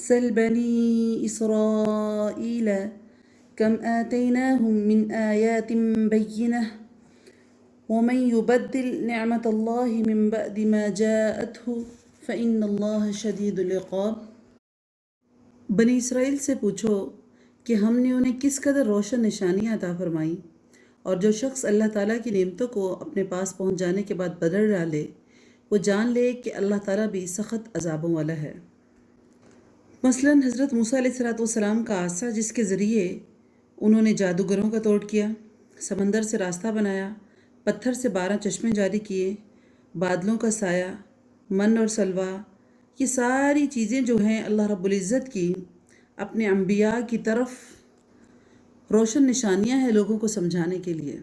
سل بني إسرائيل كم آتيناهم من آيات بينة ومن يبدل نعمة الله من بعد ما جاءته فإن الله شديد العقاب۔ بنی اسرائیل سے پوچھو کہ ہم نے انہیں کس قدر روشن نشانیاں عطا فرمائیں، اور جو شخص اللہ تعالیٰ کی نعمتوں کو اپنے پاس پہنچ جانے کے بعد بدل ڈالے وہ جان لے کہ اللہ تعالیٰ بھی سخت عذابوں والا ہے۔ مثلاً حضرت موسیٰ علیہ السلام کا عصا جس کے ذریعے انہوں نے جادوگروں کا توڑ کیا، سمندر سے راستہ بنایا، پتھر سے 12 چشمے جاری کیے، بادلوں کا سایہ، من اور سلوہ، یہ ساری چیزیں جو ہیں اللہ رب العزت کی اپنے انبیاء کی طرف روشن نشانیاں ہیں لوگوں کو سمجھانے کے لیے۔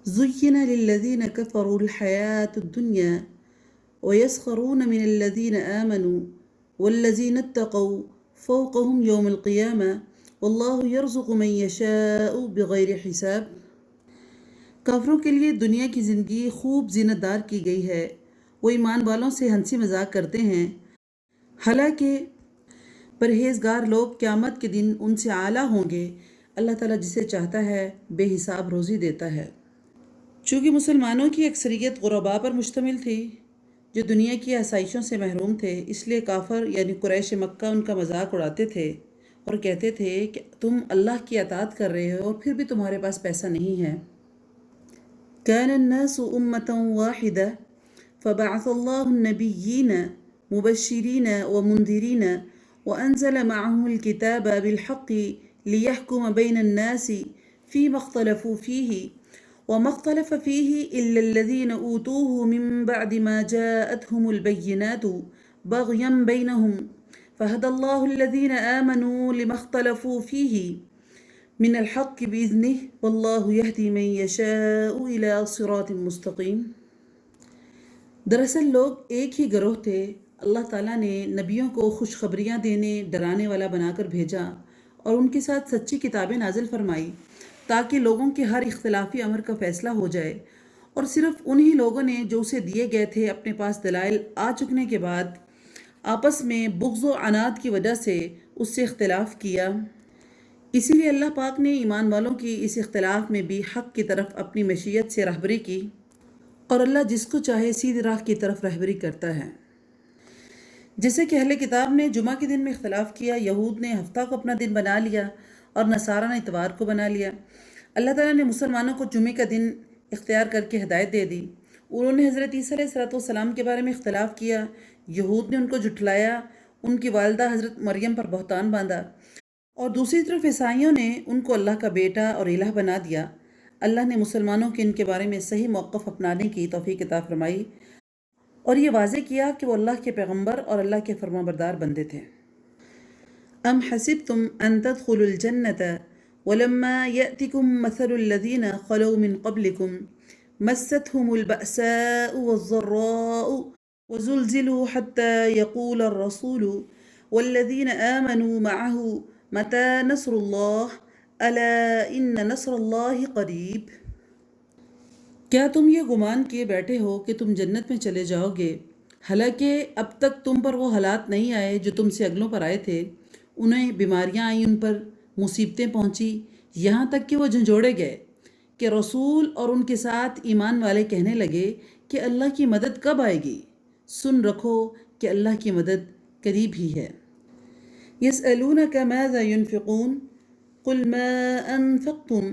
زُيِّنَ لِلَّذِينَ كَفَرُوا الْحَيَاةُ الدُّنْيَا وَيَسْخَرُونَ مِنَ الَّذِينَ آمَنُوا وَالَّذِينَ اتَّقَوْا فَوْقَهُمْ يَوْمَ الْقِيَامَةِ وَاللَّهُ يَرْزُقُ مَن يَشَاءُ بِغَيْرِ حِسَابٍ۔ کافروں کے لیے دنیا کی زندگی خوب زینت دار کی گئی ہے، وہ ایمان والوں سے ہنسی مذاق کرتے ہیں، حالانکہ پرہیزگار لوگ قیامت کے دن ان سے اعلیٰ ہوں گے۔ اللہ تعالیٰ جسے چاہتا ہے بے حساب روزی دیتا ہے۔ چونکہ مسلمانوں کی اکثریت غرباء پر مشتمل تھی جو دنیا کی آسائشوں سے محروم تھے، اس لیے کافر یعنی قریش مکہ ان کا مذاق اڑاتے تھے اور کہتے تھے کہ تم اللہ کی اطاعت کر رہے ہو اور پھر بھی تمہارے پاس پیسہ نہیں ہے۔ كان الناس أمة واحدة فبعث الله النبيين مبشرين ومنذرين وأنزل معهم الكتاب بالحق ليحكم بين الناس فيما اختلفوا فيه وما اختلف فيه إلا الذين أوتوه من بعد ما جاءتهم البينات بغيا بينهم فهدى الله الذين آمنوا لما اختلفوا فيه من الحق بإذنه والله يهدي من يشاء إلى صراط مستقيم۔ دراصل لوگ ایک ہی گروہ تھے۔ اللہ تعالیٰ نے نبیوں کو خوشخبریاں دینے، ڈرانے والا بنا کر بھیجا اور ان کے ساتھ سچی کتابیں نازل فرمائی تاکہ لوگوں کے ہر اختلافی امر کا فیصلہ ہو جائے، اور صرف انہی لوگوں نے جو اسے دیے گئے تھے اپنے پاس دلائل آ چکنے کے بعد آپس میں بغض و عناد کی وجہ سے اس سے اختلاف کیا۔ اسی لیے اللہ پاک نے ایمان والوں کی اس اختلاف میں بھی حق کی طرف اپنی مشیت سے رہبری کی، اور اللہ جس کو چاہے سیدھی راہ کی طرف رہبری کرتا ہے۔ جیسے کہ اہل کتاب نے جمعہ کے دن میں اختلاف کیا، یہود نے ہفتہ کو اپنا دن بنا لیا اور نصارہ نے اتوار کو بنا لیا۔ اللہ تعالیٰ نے مسلمانوں کو جمعے کا دن اختیار کر کے ہدایت دے دی۔ انہوں نے حضرت عیسیٰ علیہ السلام کے بارے میں اختلاف کیا، یہود نے ان کو جھٹلایا، ان کی والدہ حضرت مریم پر بہتان باندھا، اور دوسری طرف عیسائیوں نے ان کو اللہ کا بیٹا اور الہ بنا دیا۔ اللہ نے مسلمانوں کے ان کے بارے میں صحیح موقف اپنانے کی توفیق عطا فرمائی اور یہ واضح کیا کہ وہ اللہ کے پیغمبر اور اللہ کے فرمانبردار بندے تھے۔ ام حسبتم ان تدخلوا الجنة ولما يأتكم مثل الذين خلوا من قبلكم مستهم البأساء والضراء وزلزلوا حتى يقول الرسول والذين آمنوا معه متى نصر الله ألا إن نصر الله قریب۔ کیا تم یہ گمان کیے بیٹھے ہو کہ تم جنت میں چلے جاؤ گے، حالانکہ اب تک تم پر وہ حالات نہیں آئے جو تم سے اگلوں پر آئے تھے؟ انہیں بیماریاں آئیں، ان پر مصیبتیں پہنچی، یہاں تک کہ وہ جھنجھوڑے گئے کہ رسول اور ان کے ساتھ ایمان والے کہنے لگے کہ اللہ کی مدد کب آئے گی؟ سن رکھو کہ اللہ کی مدد قریب ہی ہے۔ يسألونك ماذا ينفقون قل ما أنفقتم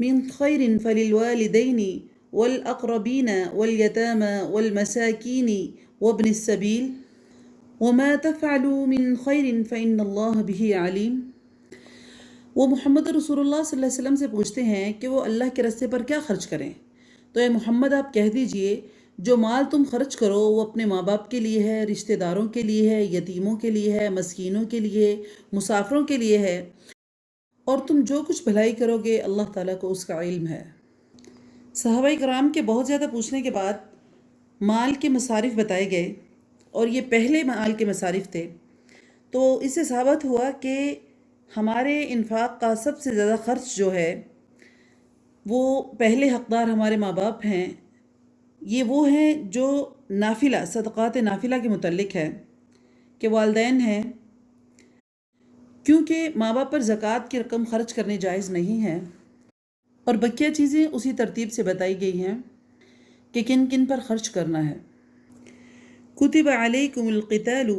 من خير فللوالدين والأقربين واليتامى والمساكين وابن السبيل وما تفعلوا من خير فإن الله به عليم۔ وہ محمد رسول اللہ صلی اللہ علیہ وسلم سے پوچھتے ہیں کہ وہ اللہ کے راستے پر کیا خرچ کریں، تو اے محمد آپ کہہ دیجئے جو مال تم خرچ کرو وہ اپنے ماں باپ کے لیے ہے، رشتہ داروں کے لیے ہے، یتیموں کے لیے ہے، مسکینوں کے لیے، مسافروں کے لیے ہے، اور تم جو کچھ بھلائی کرو گے اللہ تعالیٰ کو اس کا علم ہے۔ صحابہ کرام کے بہت زیادہ پوچھنے کے بعد مال کے مصارف بتائے گئے، اور یہ پہلے مال کے مصارف تھے، تو اس سے ثابت ہوا کہ ہمارے انفاق کا سب سے زیادہ خرچ جو ہے وہ پہلے حقدار ہمارے ماں باپ ہیں۔ یہ وہ ہیں جو نافلہ صدقات نافلہ کے متعلق ہے کہ والدین ہیں، کیونکہ ماں باپ پر زکوٰۃ کی رقم خرچ کرنے جائز نہیں ہے، اور بقیہ چیزیں اسی ترتیب سے بتائی گئی ہیں کہ کن کن پر خرچ کرنا ہے۔ كتب عليكم القتال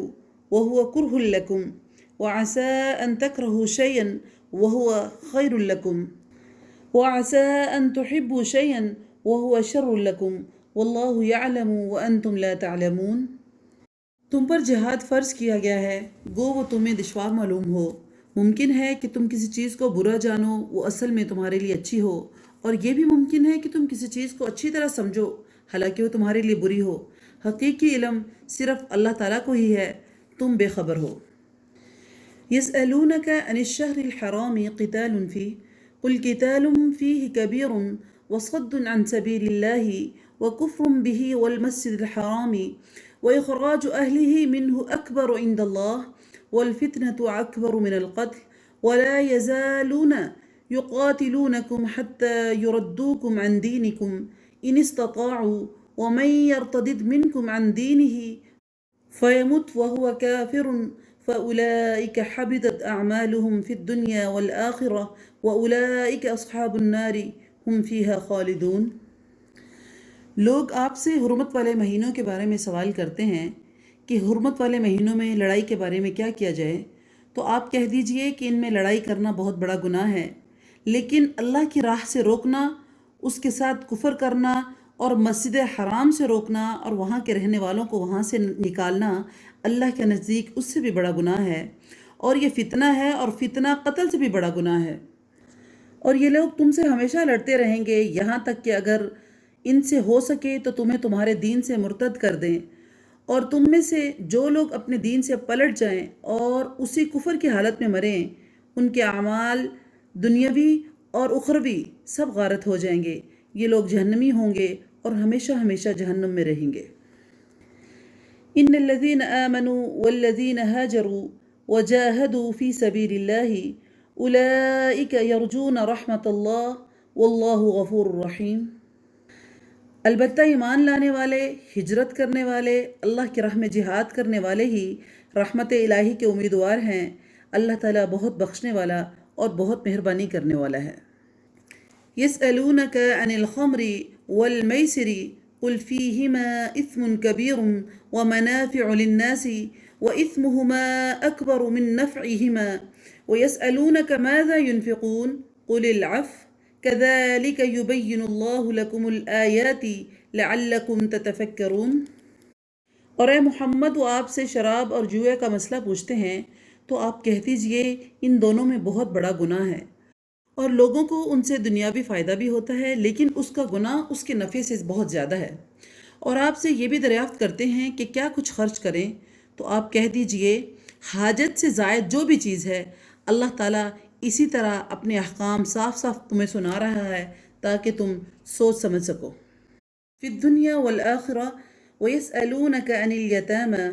وهو كره لكم وعسى أن تكرهوا شيئا وهو خير لكم وعسى أن تحبوا شيئا وهو شر لكم والله يعلم وأنتم لا تعلمون۔ تم پر جہاد فرض کیا گیا ہے، گو وہ تمہیں دشوار معلوم ہو۔ ممکن ہے کہ تم کسی چیز کو برا جانو، وہ اصل میں تمہارے لیے اچھی ہو، اور یہ بھی ممکن ہے کہ تم کسی چیز کو اچھی طرح سمجھو حالانکہ وہ تمہارے لیے بری ہو۔ حقیقی علم صرف اللہ تعالیٰ کو ہی ہے، تم بے خبر ہو۔ يسألونك عن الشهر الحرام قتال فيه قل قتال فيه كبير وصد عن سبيل الله وكفر به والمسجد الحرام وإخراج أهله منه أكبر عند الله والفتنة أكبر من القتل ولا يزالون يقاتلونكم حتى يردوكم عن دينكم إن استطاعوا ومن يرتد منكم عن دينه فيمت وهو كافر فأولئك حبطت أعمالهم في الدنيا والآخرة وأولئك أصحاب النار هم فيها خالدون۔ لوگ آپ سے حرمت والے مہینوں کے بارے میں سوال کرتے ہیں کہ حرمت والے مہینوں میں لڑائی کے بارے میں کیا کیا جائے، تو آپ کہہ دیجئے کہ ان میں لڑائی کرنا بہت بڑا گناہ ہے، لیکن اللہ کی راہ سے روکنا، اس کے ساتھ کفر کرنا اور مسجد حرام سے روکنا اور وہاں کے رہنے والوں کو وہاں سے نکالنا اللہ کے نزدیک اس سے بھی بڑا گناہ ہے، اور یہ فتنہ ہے، اور فتنہ قتل سے بھی بڑا گناہ ہے۔ اور یہ لوگ تم سے ہمیشہ لڑتے رہیں گے یہاں تک کہ اگر ان سے ہو سکے تو تمہیں تمہارے دین سے مرتد کر دیں، اور تم میں سے جو لوگ اپنے دین سے پلٹ جائیں اور اسی کفر کی حالت میں مریں، ان کے اعمال دنیاوی اور اخروی سب غارت ہو جائیں گے، یہ لوگ جہنمی ہوں گے اور ہمیشہ ہمیشہ جہنم میں رہیں گے۔ ان الذين آمنوا والذين هاجروا وجاهدوا في سبيل الله اولئك يرجون رحمت الله والله غفور رحیم۔ البتہ ایمان لانے والے، ہجرت کرنے والے، اللہ کی راہ میں جہاد کرنے والے ہی رحمت الہی کے امیدوار ہیں، اللہ تعالیٰ بہت بخشنے والا اور بہت مہربانی کرنے والا ہے۔ يسألونك عن الخمر والميسر قل فيهما إثم كبير ومنافع للناس وإثمهما أكبر من نفعهما ويسألونك ماذا ينفقون قل العفو كذلك يبين الله لكم الآيات لعلكم تتفكرون۔ اور اے محمد، وہ آپ سے شراب اور جوئے کا مسئلہ پوچھتے ہیں تو آپ کہہ دیجئے ان دونوں میں بہت بڑا گناہ ہے، اور لوگوں کو ان سے دنیاوی فائدہ بھی ہوتا ہے، لیکن اس کا گناہ اس کے نفع سے بہت زیادہ ہے۔ اور آپ سے یہ بھی دریافت کرتے ہیں کہ کیا کچھ خرچ کریں، تو آپ کہہ دیجئے حاجت سے زائد جو بھی چیز ہے، اللہ تعالیٰ اسی طرح اپنے احکام صاف صاف تمہیں سنا رہا ہے تاکہ تم سوچ سمجھ سکو۔ فی الدنیا والآخرہ ویسألونک عن الیتامی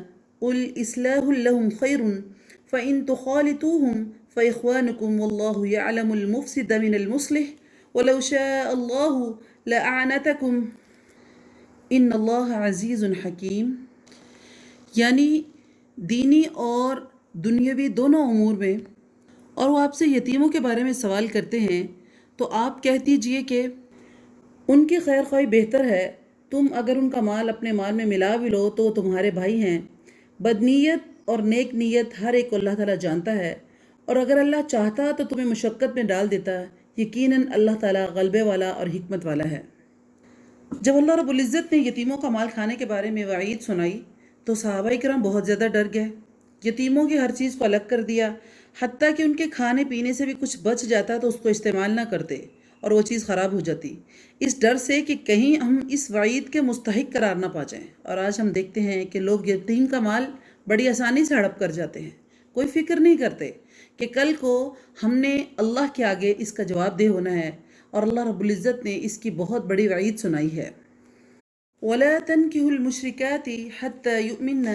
قل اصلاح لهم خیر فإن تخالطوهم فإخوانكم والله يعلم المفسد من المصلح ولو شاء الله لأعنتكم ان اللہ عزیز حکیم۔ یعنی دینی اور دنیاوی دونوں امور میں، اور وہ آپ سے یتیموں کے بارے میں سوال کرتے ہیں تو آپ کہہ دیجئے کہ ان کی خیر خواہی بہتر ہے، تم اگر ان کا مال اپنے مال میں ملا بھی لو تو وہ تمہارے بھائی ہیں۔ بدنیت اور نیک نیت ہر ایک کو اللہ تعالیٰ جانتا ہے، اور اگر اللہ چاہتا تو تمہیں مشقت میں ڈال دیتا، یقیناً اللہ تعالیٰ غلبے والا اور حکمت والا ہے۔ جب اللہ رب العزت نے یتیموں کا مال کھانے کے بارے میں وعید سنائی تو صحابہ کرام بہت زیادہ ڈر گئے، یتیموں کی ہر چیز کو الگ کر دیا، حتیٰ کہ ان کے کھانے پینے سے بھی کچھ بچ جاتا تو اس کو استعمال نہ کرتے اور وہ چیز خراب ہو جاتی، اس ڈر سے کہ کہیں ہم اس وعید کے مستحق قرار نہ پا جائیں۔ اور آج ہم دیکھتے ہیں کہ لوگ یتیم کا مال بڑی آسانی سے ہڑپ کر جاتے ہیں، کوئی فکر نہیں کرتے کہ کل کو ہم نے اللہ کے آگے اس کا جواب دہ ہونا ہے، اور اللہ رب العزت نے اس کی بہت بڑی وعید سنائی ہے۔ وَلَا تَنْكِحُوا الْمُشْرِكَاتِ حَتَّى يُؤْمِنَّ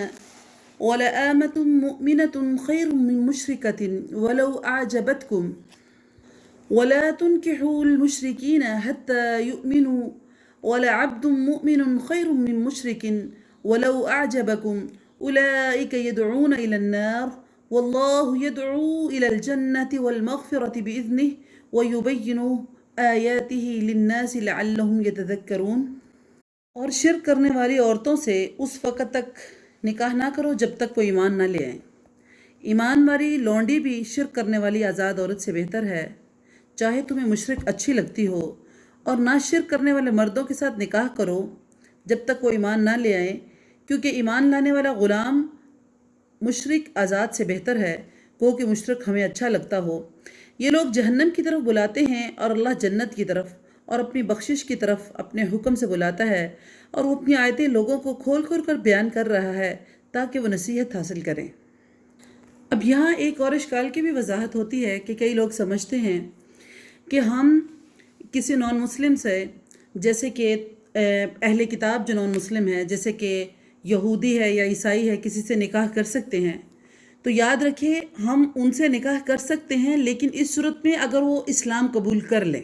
وَلَآمَةٌ مُؤْمِنَةٌ خَيْرٌ مِّن مُشْرِكَةٍ وَلَوْ أَعْجَبَتْكُمْ وَلَا تُنْكِحُوا الْمُشْرِكِينَ حَتَّى يُؤْمِنُوا وَلَعَبْدٌ مُؤْمِنٌ خَيْرٌ مِّن مُشْرِكٍ وَلَوْ أَعْجَبَكُمْ أُولَٰئِكَ يَدْعُونَ إِلَى النَّارِ واللہ یدعو الی الجنة والمغفرة بإذنہ ویبین آیاتہ للناس لعلہم یتذکرون۔ اور شرک کرنے والی عورتوں سے اس وقت تک نکاح نہ کرو جب تک وہ ایمان نہ لے آئیں۔ ایمان والی لونڈی بھی شرک کرنے والی آزاد عورت سے بہتر ہے، چاہے تمہیں مشرک اچھی لگتی ہو۔ اور نہ شرک کرنے والے مردوں کے ساتھ نکاح کرو جب تک وہ ایمان نہ لے آئیں، کیونکہ ایمان لانے والا غلام مشرک آزاد سے بہتر ہے، گو کہ مشرک ہمیں اچھا لگتا ہو۔ یہ لوگ جہنم کی طرف بلاتے ہیں اور اللہ جنت کی طرف اور اپنی بخشش کی طرف اپنے حکم سے بلاتا ہے، اور وہ اپنی آیتیں لوگوں کو کھول کھول کر بیان کر رہا ہے تاکہ وہ نصیحت حاصل کریں۔ اب یہاں ایک اور اشکال کی بھی وضاحت ہوتی ہے کہ کئی لوگ سمجھتے ہیں کہ ہم کسی نان مسلم سے، جیسے کہ اہل کتاب جو نان مسلم ہے، جیسے کہ یہودی ہے یا عیسائی ہے، کسی سے نکاح کر سکتے ہیں۔ تو یاد رکھیں، ہم ان سے نکاح کر سکتے ہیں، لیکن اس صورت میں اگر وہ اسلام قبول کر لیں۔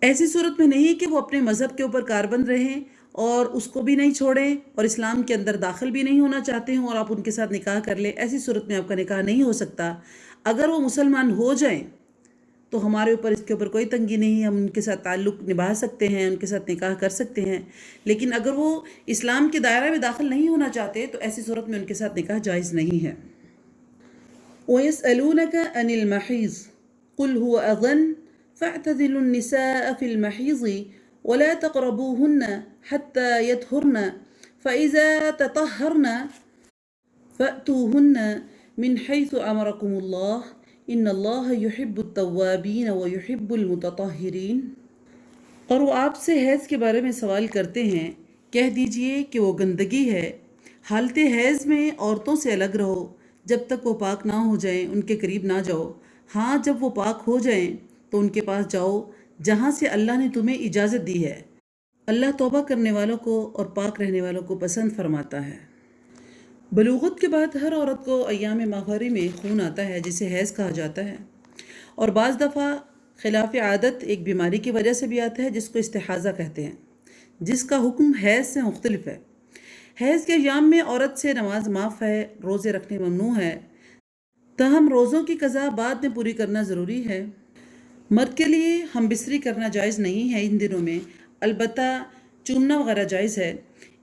ایسی صورت میں نہیں کہ وہ اپنے مذہب کے اوپر کاربند رہیں اور اس کو بھی نہیں چھوڑیں اور اسلام کے اندر داخل بھی نہیں ہونا چاہتے ہوں اور آپ ان کے ساتھ نکاح کر لیں۔ ایسی صورت میں آپ کا نکاح نہیں ہو سکتا۔ اگر وہ مسلمان ہو جائیں تو ہمارے اوپر اس کے اوپر کوئی تنگی نہیں، ہم ان کے ساتھ تعلق نبھا سکتے ہیں، ان کے ساتھ نکاح کر سکتے ہیں۔ لیکن اگر وہ اسلام کے دائرہ میں داخل نہیں ہونا چاہتے تو ایسی صورت میں ان کے ساتھ نکاح جائز نہیں ہے۔ وَيَسْأَلُونَكَ عَنِ الْمَحِيضِ قُلْ هُوَ أَذًى فَاعْتَزِلُوا النِّسَاءَ فِي الْمَحِيضِ وَلَا تَقْرَبُوهُنَّ حَتَّى يَطْهُرْنَ فَإِذَا تَطَهَّرْنَ فَأْتُوهُنَّ مِنْ حَيْثُ أَمَرَكُمُ اللَّهُ إِنَّ اللَّهَ يُحِبُّ التَّوَّابِينَ وَيُحِبُّ الْمُتَطَهِّرِينَ۔ اور وہ آپ سے حیض کے بارے میں سوال کرتے ہیں، کہہ دیجئے کہ وہ گندگی ہے۔ حالت حیض میں عورتوں سے الگ رہو جب تک وہ پاک نہ ہو جائیں، ان کے قریب نہ جاؤ۔ ہاں، جب وہ پاک ہو جائیں تو ان کے پاس جاؤ جہاں سے اللہ نے تمہیں اجازت دی ہے۔ اللہ توبہ کرنے والوں کو اور پاک رہنے والوں کو پسند فرماتا ہے۔ بلوغت کے بعد ہر عورت کو ایام ماہواری میں خون آتا ہے جسے حیض کہا جاتا ہے، اور بعض دفعہ خلاف عادت ایک بیماری کی وجہ سے بھی آتا ہے جس کو استحاضہ کہتے ہیں، جس کا حکم حیض سے مختلف ہے۔ حیض کے ایام میں عورت سے نماز معاف ہے، روزے رکھنے ممنوع ہے، تاہم روزوں کی قضا بعد میں پوری کرنا ضروری ہے۔ مرد کے لیے ہم بستری کرنا جائز نہیں ہے ان دنوں میں، البتہ چومنا وغیرہ جائز ہے۔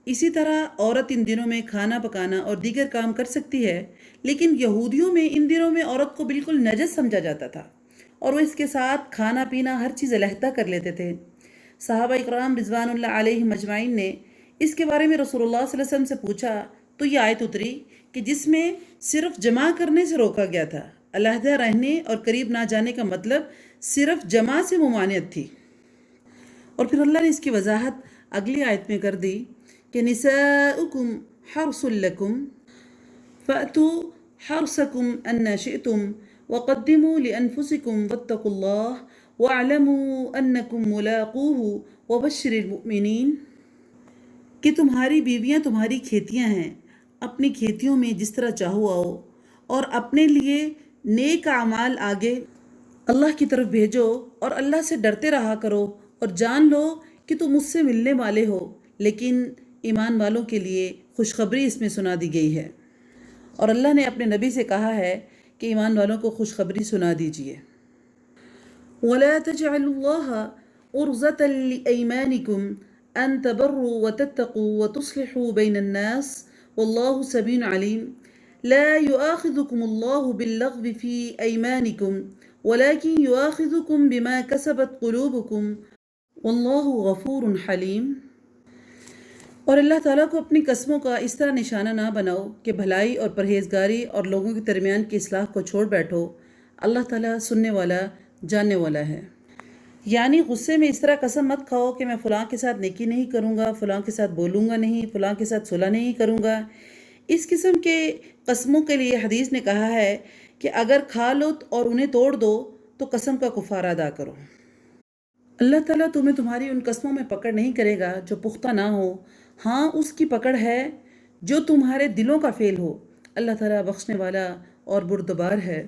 اسی طرح عورت ان دنوں میں کھانا پکانا اور دیگر کام کر سکتی ہے، لیکن یہودیوں میں ان دنوں میں عورت کو بالکل نجس سمجھا جاتا تھا اور وہ اس کے ساتھ کھانا پینا ہر چیز علیحدہ کر لیتے تھے۔ صحابہ اکرام رضوان اللہ علیہم اجمعین نے اس کے بارے میں رسول اللہ صلی اللہ علیہ وسلم سے پوچھا تو یہ آیت اتری کہ جس میں صرف جمع کرنے سے روکا گیا تھا۔ علیحدہ رہنے اور قریب نہ جانے کا مطلب صرف جمع سے ممانعت تھی۔ اور پھر اللہ نے اس کی وضاحت اگلی آیت میں کر دی کہ نساؤکم حرث لکم فأتوا حرثکم ان شئتم وقدموا لانفسکم واتقوا اللہ واعلموا انکم ملاقوہ وبشر المؤمنین۔ کہ تمہاری بیویاں تمہاری کھیتیاں ہیں، اپنی کھیتیوں میں جس طرح چاہو آؤ اور اپنے لیے نیک اعمال آگے اللہ کی طرف بھیجو اور اللہ سے ڈرتے رہا کرو، اور جان لو کہ تم مجھ سے ملنے والے ہو۔ لیکن ایمان والوں کے لیے خوشخبری اس میں سنا دی گئی ہے، اور اللہ نے اپنے نبی سے کہا ہے کہ ایمان والوں کو خوشخبری سنا دیجیے۔ وَلَا تَجْعَلُوا اللَّهَ عُرْضَةً لِأَيْمَانِكُمْ أَن تَبَرُّوا وَتَتَّقُوا وَتُصْلِحُوا بَيْنَ النَّاسِ وَاللَّهُ سَمِيعٌ عَلِيمٌ لَا يُؤَاخِذُكُمُ اللَّهُ بِاللَّغْوِ فِي أَيْمَانِكُمْ وَلَكِنْ يُؤَاخِذُكُمْ بِمَا كَسَبَتْ قُلُوبُكُمْ وَاللَّهُ غَفُورٌ حَلِيمٌ۔ اور اللہ تعالیٰ کو اپنی قسموں کا اس طرح نشانہ نہ بناؤ کہ بھلائی اور پرہیزگاری اور لوگوں کے درمیان کی اصلاح کو چھوڑ بیٹھو۔ اللہ تعالیٰ سننے والا جاننے والا ہے۔ یعنی غصے میں اس طرح قسم مت کھاؤ کہ میں فلاں کے ساتھ نیکی نہیں کروں گا، فلاں کے ساتھ بولوں گا نہیں، فلاں کے ساتھ صلح نہیں کروں گا۔ اس قسم کے قسموں کے لیے حدیث نے کہا ہے کہ اگر کھا لو اور انہیں توڑ دو تو قسم کا کفارہ ادا کرو۔ اللہ تعالیٰ تمہیں تمہاری ان قسموں میں پکڑ نہیں کرے گا جو پختہ نہ ہو، ہاں اس کی پکڑ ہے جو تمہارے دلوں کا فعل ہو۔ اللہ تعالیٰ بخشنے والا اور بردبار ہے۔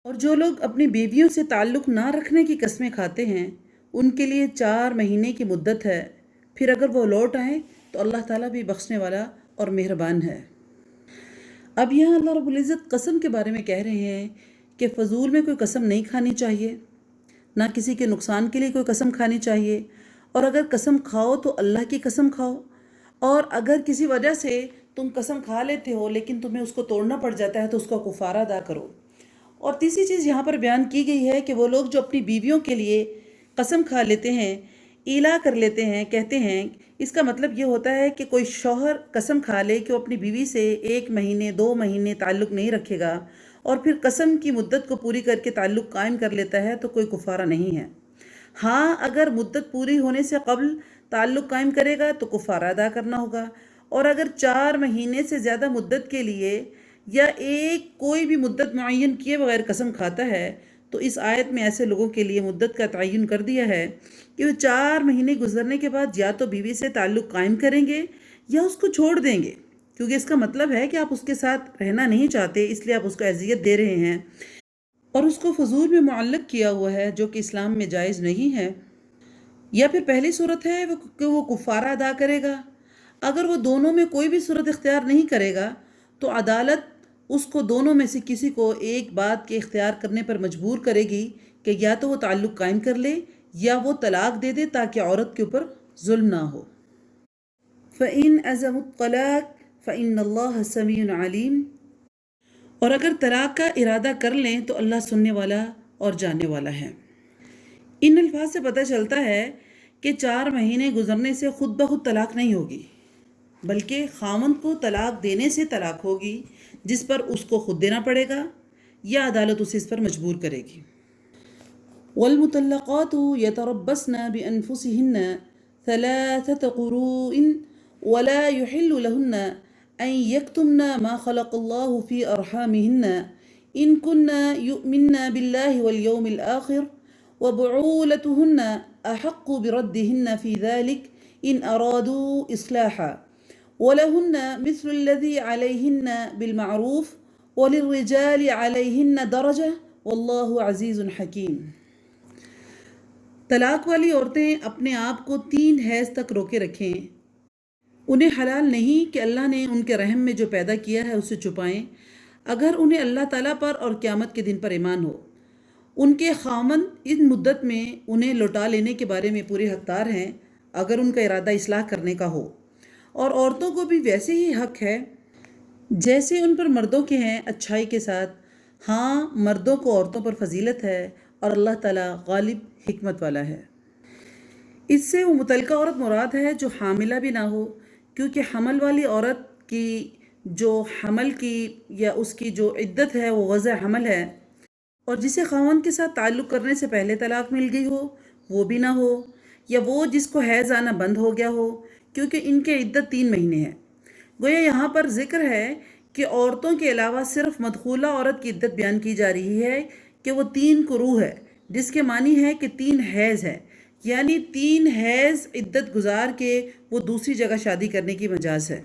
اور جو لوگ اپنی بیویوں سے تعلق نہ رکھنے کی قسمیں کھاتے ہیں ان کے لیے 4 مہینے کی مدت ہے، پھر اگر وہ لوٹ آئیں تو اللہ تعالیٰ بھی بخشنے والا اور مہربان ہے۔ اب یہاں اللہ رب العزت قسم کے بارے میں کہہ رہے ہیں کہ فضول میں کوئی قسم نہیں کھانی چاہیے، نہ کسی کے نقصان کے لیے کوئی قسم کھانی چاہیے، اور اگر قسم کھاؤ تو اللہ کی قسم کھاؤ، اور اگر کسی وجہ سے تم قسم کھا لیتے ہو لیکن تمہیں اس کو توڑنا پڑ جاتا ہے تو اس کا کفارہ ادا کرو۔ اور تیسری چیز یہاں پر بیان کی گئی ہے کہ وہ لوگ جو اپنی بیویوں کے لیے قسم کھا لیتے ہیں، ایلا کر لیتے ہیں، کہتے ہیں، اس کا مطلب یہ ہوتا ہے کہ کوئی شوہر قسم کھا لے کہ وہ اپنی بیوی سے 1 مہینے 2 مہینے تعلق نہیں رکھے گا، اور پھر قسم کی مدت کو پوری کر کے تعلق قائم کر لیتا ہے تو کوئی کفارہ نہیں ہے۔ ہاں، اگر مدت پوری ہونے سے قبل تعلق قائم کرے گا تو کفارہ ادا کرنا ہوگا، اور اگر 4 مہینے سے زیادہ مدت کے لیے یا کوئی بھی مدت معین کیے بغیر قسم کھاتا ہے تو اس آیت میں ایسے لوگوں کے لیے مدت کا تعین کر دیا ہے کہ وہ 4 مہینے گزرنے کے بعد یا تو بیوی سے تعلق قائم کریں گے یا اس کو چھوڑ دیں گے، کیونکہ اس کا مطلب ہے کہ آپ اس کے ساتھ رہنا نہیں چاہتے، اس لیے آپ اس کو اذیت دے رہے ہیں اور اس کو فضول میں معلق کیا ہوا ہے جو کہ اسلام میں جائز نہیں ہے۔ یا پھر پہلی صورت ہے کہ وہ کفارہ ادا کرے گا۔ اگر وہ دونوں میں کوئی بھی صورت اختیار نہیں کرے گا تو عدالت اس کو دونوں میں سے کسی کو ایک بات کے اختیار کرنے پر مجبور کرے گی کہ یا تو وہ تعلق قائم کر لے یا وہ طلاق دے دے تاکہ عورت کے اوپر ظلم نہ ہو۔ فَإِنْ عَزَمُوا الطَّلَاقَ فَإِنَّ اللَّهَ سَمِيعٌ عَلِيمٌ۔ اور اگر طلاق کا ارادہ کر لیں تو اللہ سننے والا اور جاننے والا ہے۔ ان الفاظ سے پتہ چلتا ہے کہ 4 مہینے گزرنے سے خود بخود طلاق نہیں ہوگی، بلکہ خاوند کو طلاق دینے سے طلاق ہوگی، جس پر اس کو خود دینا پڑے گا یا عدالت اسے اس پر مجبور کرے گی۔ والمطلقات يتربصن بأنفسهن 3 قروء ولا يحل لهن أن يكتمن ما خلق الله في أرحامهن إن كن يؤمن بالله واليوم الآخر وبعولتهن أحق بردهن في ذلك إن أرادوا إصلاحا ولهن مثل الذي عليهن بالمعروف وللرجال عليهن درجة والله عزيز حكيم۔ طلاق والی عورتیں اپنے آپ کو 3 حیض تک روکے رکھیں۔ انہیں حلال نہیں کہ اللہ نے ان کے رحم میں جو پیدا کیا ہے اسے چھپائیں، اگر انہیں اللہ تعالیٰ پر اور قیامت کے دن پر ایمان ہو۔ ان کے خاوند ان مدت میں انہیں لوٹا لینے کے بارے میں پورے حقدار ہیں اگر ان کا ارادہ اصلاح کرنے کا ہو، اور عورتوں کو بھی ویسے ہی حق ہے جیسے ان پر مردوں کے ہیں اچھائی کے ساتھ۔ ہاں، مردوں کو عورتوں پر فضیلت ہے اور اللہ تعالیٰ غالب حکمت والا ہے۔ اس سے وہ متعلقہ عورت مراد ہے جو حاملہ بھی نہ ہو، کیونکہ حمل والی عورت کی جو حمل کی یا اس کی جو عدت ہے وہ وضع حمل ہے، اور جسے خاوند کے ساتھ تعلق کرنے سے پہلے طلاق مل گئی ہو وہ بھی نہ ہو، یا وہ جس کو حیض آنا بند ہو گیا ہو، کیونکہ ان کے عدت 3 مہینے ہے۔ گویا یہاں پر ذکر ہے کہ عورتوں کے علاوہ صرف مدخولہ عورت کی عدت بیان کی جا رہی ہے کہ وہ 3 قروء ہے، جس کے معنی ہے کہ 3 حیض ہے، یعنی 3 حیض عدت گزار کے وہ دوسری جگہ شادی کرنے کی مجاز ہے۔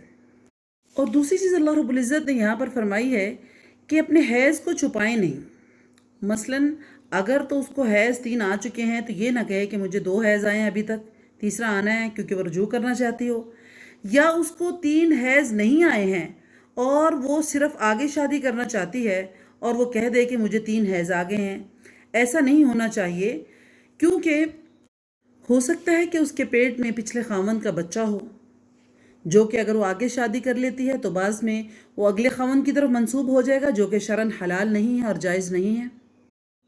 اور دوسری چیز اللہ رب العزت نے یہاں پر فرمائی ہے کہ اپنے حیض کو چھپائیں نہیں۔ مثلاً اگر تو اس کو حیض 3 آ چکے ہیں تو یہ نہ کہے کہ مجھے 2 حیض آئے ہیں ابھی تک، تیسرا آنا ہے کیونکہ وہ رجوع کرنا چاہتی ہو، یا اس کو 3 حیض نہیں آئے ہیں اور وہ صرف آگے شادی کرنا چاہتی ہے اور وہ کہہ دے کہ مجھے 3 حیض آ گئے ہیں۔ ایسا نہیں ہونا چاہیے، کیونکہ ہو سکتا ہے کہ اس کے پیٹ میں پچھلے خاوند کا بچہ ہو، جو کہ اگر وہ آگے شادی کر لیتی ہے تو بعض میں وہ اگلے خاوند کی طرف منسوب ہو جائے گا، جو کہ شرعاً حلال نہیں ہے اور جائز نہیں ہے،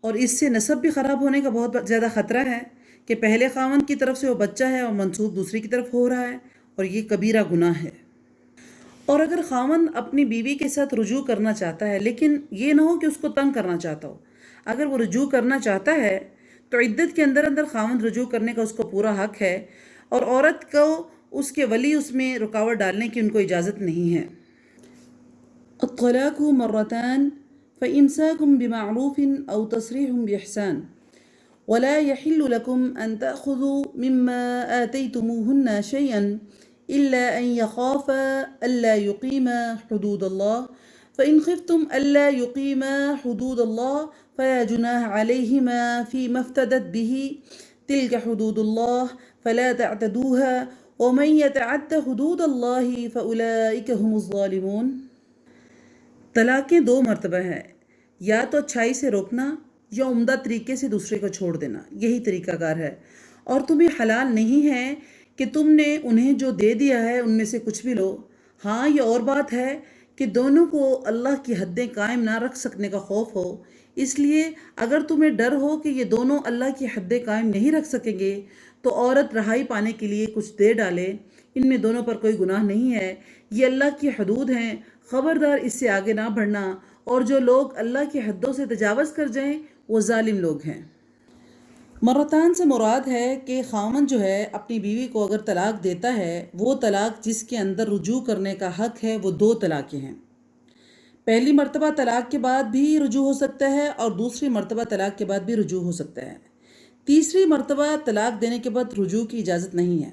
اور اس سے نسب بھی خراب ہونے کا بہت زیادہ خطرہ ہے کہ پہلے خاوند کی طرف سے وہ بچہ ہے اور منسوب دوسری کی طرف ہو رہا ہے، اور یہ کبیرہ گناہ ہے۔ اور اگر خاوند اپنی بیوی کے ساتھ رجوع کرنا چاہتا ہے، لیکن یہ نہ ہو کہ اس کو تنگ کرنا چاہتا ہو، اگر وہ رجوع کرنا چاہتا ہے تو عدت کے اندر اندر خاوند رجوع کرنے کا اس کو پورا حق ہے، اور عورت کو اس کے ولی اس میں رکاوٹ ڈالنے کی ان کو اجازت نہیں ہے۔ الطلاق مرتان فإمساك بمعروف أو تسريح بإحسان ولا يحل لكم أن تأخذوا مما آتيتموهن شيئا إلا أن يخافا ألا يقيما حدود الله فإن خفتم ألا يقيما حدود الله فلا جناح عليهما فيما افتدت به تلك حدود الله فلا تعتدوها ومن يتعد حدود الله فأولئك هم الظالمون۔ طلاقیں دو مرتبہ ہیں، یا تو اچھائی سے روکنا یا عمدہ طریقے سے دوسرے کو چھوڑ دینا، یہی طریقہ کار ہے۔ اور تمہیں حلال نہیں ہے کہ تم نے انہیں جو دے دیا ہے ان میں سے کچھ بھی لو۔ ہاں، یہ اور بات ہے کہ دونوں کو اللہ کی حدیں قائم نہ رکھ سکنے کا خوف ہو، اس لیے اگر تمہیں ڈر ہو کہ یہ دونوں اللہ کی حدیں قائم نہیں رکھ سکیں گے تو عورت رہائی پانے کے لیے کچھ دے ڈالے، ان میں دونوں پر کوئی گناہ نہیں ہے، یہ اللہ کی حدود ہیں، خبردار اس سے آگے نہ بڑھنا، اور جو لوگ اللہ کی حدوں سے تجاوز کر جائیں وہ ظالم لوگ ہیں۔ مرتان سے مراد ہے کہ خاوند جو ہے اپنی بیوی کو اگر طلاق دیتا ہے، وہ طلاق جس کے اندر رجوع کرنے کا حق ہے وہ دو طلاقیں ہیں۔ پہلی مرتبہ طلاق کے بعد بھی رجوع ہو سکتا ہے اور دوسری مرتبہ طلاق کے بعد بھی رجوع ہو سکتا ہے۔ تیسری مرتبہ طلاق دینے کے بعد رجوع کی اجازت نہیں ہے۔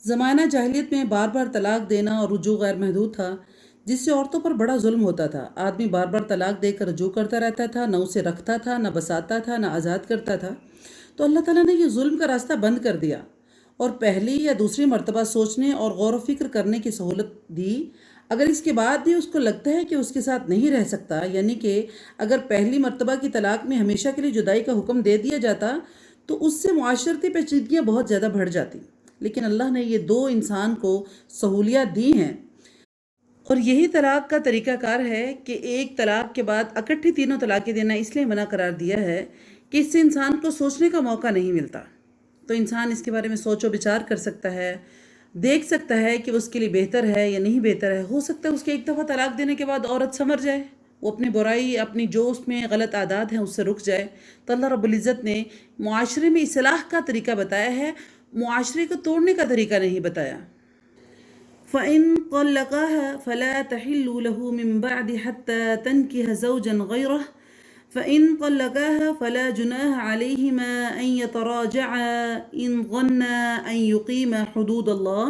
زمانہ جاہلیت میں بار بار طلاق دینا اور رجوع غیر محدود تھا، جس سے عورتوں پر بڑا ظلم ہوتا تھا۔ آدمی بار بار طلاق دے کر رجوع کرتا رہتا تھا، نہ اسے رکھتا تھا، نہ بساتا تھا، نہ آزاد کرتا تھا۔ تو اللہ تعالیٰ نے یہ ظلم کا راستہ بند کر دیا اور پہلی یا دوسری مرتبہ سوچنے اور غور و فکر کرنے کی سہولت دی۔ اگر اس کے بعد بھی اس کو لگتا ہے کہ اس کے ساتھ نہیں رہ سکتا، یعنی کہ اگر پہلی مرتبہ کی طلاق میں ہمیشہ کے لیے جدائی کا حکم دے دیا جاتا تو اس سے معاشرتی پیچیدگیاں بہت زیادہ بڑھ جاتی، لیکن اللہ نے یہ دو انسان کو سہولیات دی ہیں، اور یہی طلاق کا طریقہ کار ہے کہ ایک طلاق کے بعد اکٹھی تینوں طلاقیں دینا اس لیے منع قرار دیا ہے کہ اس سے انسان کو سوچنے کا موقع نہیں ملتا، تو انسان اس کے بارے میں سوچ و بچار کر سکتا ہے، دیکھ سکتا ہے کہ اس کے لیے بہتر ہے یا نہیں بہتر ہے۔ ہو سکتا ہے اس کے ایک دفعہ طلاق دینے کے بعد عورت سنور جائے، وہ اپنی برائی، اپنی جو اس میں غلط عادات ہیں اس سے رک جائے، تو اللہ رب العزت نے معاشرے میں اصلاح کا طریقہ بتایا ہے، معاشرے کو توڑنے کا طریقہ نہیں بتایا۔ فَإِن طَلَّقَهَا فَلَا تَحِلُّ لَهُ مِن بَعْدِ حَتَّى تَنْكِحَ زَوْجًا غَيْرَهُ فَإِن طَلَّقَاهَا فَلَا جُنَاحَ عَلَيْهِمَا أَن يَتَرَاجَعَا إِن ظَنَّا أَن يُقِيمَا حُدُودَ اللَّهِ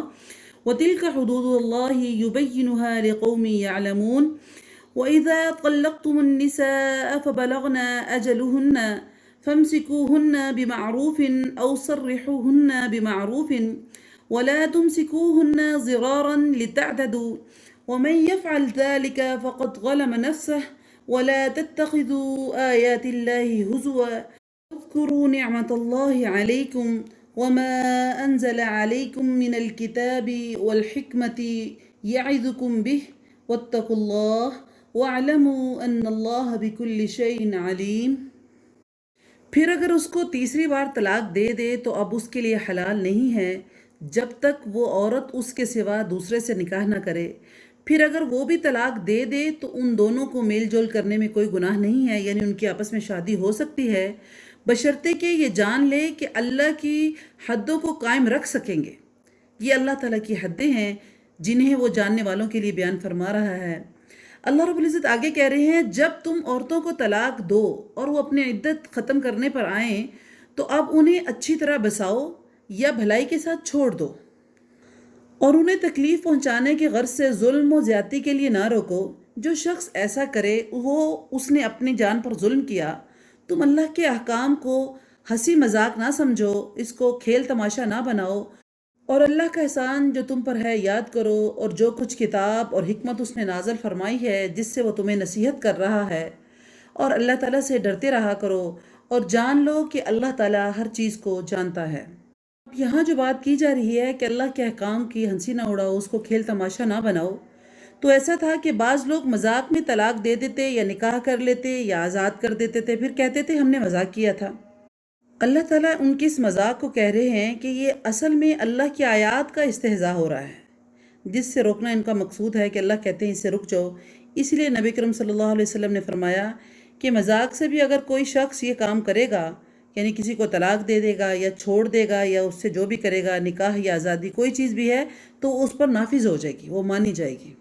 وَتِلْكَ حُدُودُ اللَّهِ يُبَيِّنُهَا لِقَوْمٍ يَعْلَمُونَ وَإِذَا طَلَّقْتُمُ النِّسَاءَ فَبَلَغْنَ أَجَلَهُنَّ فَامْسِكُوهُنَّ بِمَعْرُوفٍ أَوْ سَرِّحُوهُنَّ بِمَعْرُوفٍ وَلَا تُمْسِكُوهُنَّ ضِرَارًا لِتَعْتَدُوا وَمَن يَفْعَلْ ذَلِكَ فَقَدْ ظَلَمَ نَفْسَهُ وَلَا تَتَّخِذُوا آيَاتِ اللَّهِ هُزُوًا واذكروا نعمة الله عليكم وما أنزل عليكم من الكتاب والحكمة يعظكم به واتقوا الله واعلموا أن الله بكل شيء عليم۔ پھر اگر اس کو تیسری بار طلاق دے دے تو اب اس کے لیے حلال نہیں ہے جب تک وہ عورت اس کے سوا دوسرے سے نکاح نہ کرے۔ پھر اگر وہ بھی طلاق دے دے تو ان دونوں کو میل جول کرنے میں کوئی گناہ نہیں ہے، یعنی ان کی آپس میں شادی ہو سکتی ہے، بشرطے کہ یہ جان لے کہ اللہ کی حدوں کو قائم رکھ سکیں گے۔ یہ اللہ تعالیٰ کی حدیں ہیں جنہیں وہ جاننے والوں کے لیے بیان فرما رہا ہے۔ اللہ رب العزت آگے کہہ رہے ہیں، جب تم عورتوں کو طلاق دو اور وہ اپنی عدت ختم کرنے پر آئیں تو اب انہیں اچھی طرح بساؤ یا بھلائی کے ساتھ چھوڑ دو، اور انہیں تکلیف پہنچانے کی غرض سے ظلم و زیادتی کے لیے نہ روکو۔ جو شخص ایسا کرے اس نے اپنی جان پر ظلم کیا۔ تم اللہ کے احکام کو ہنسی مذاق نہ سمجھو، اس کو کھیل تماشا نہ بناؤ، اور اللہ کا احسان جو تم پر ہے یاد کرو، اور جو کچھ کتاب اور حکمت اس نے نازل فرمائی ہے جس سے وہ تمہیں نصیحت کر رہا ہے، اور اللہ تعالیٰ سے ڈرتے رہا کرو، اور جان لو کہ اللہ تعالیٰ ہر چیز کو جانتا ہے۔ یہاں جو بات کی جا رہی ہے کہ اللہ کے احکام کی ہنسی نہ اڑاؤ، اس کو کھیل تماشا نہ بناؤ، تو ایسا تھا کہ بعض لوگ مذاق میں طلاق دے دیتے یا نکاح کر لیتے یا آزاد کر دیتے تھے، پھر کہتے تھے ہم نے مذاق کیا تھا۔ اللہ تعالیٰ ان کی اس مذاق کو کہہ رہے ہیں کہ یہ اصل میں اللہ کی آیات کا استہزاء ہو رہا ہے، جس سے روکنا ان کا مقصود ہے کہ اللہ کہتے ہیں اس سے رک جاؤ۔ اس لیے نبی کریم صلی اللہ علیہ وسلم نے فرمایا کہ مذاق سے بھی اگر کوئی شخص یہ کام کرے گا، یعنی کسی کو طلاق دے دے گا یا چھوڑ دے گا یا اس سے جو بھی کرے گا، نکاح یا آزادی کوئی چیز بھی ہے، تو اس پر نافذ ہو جائے گی، وہ مانی جائے گی۔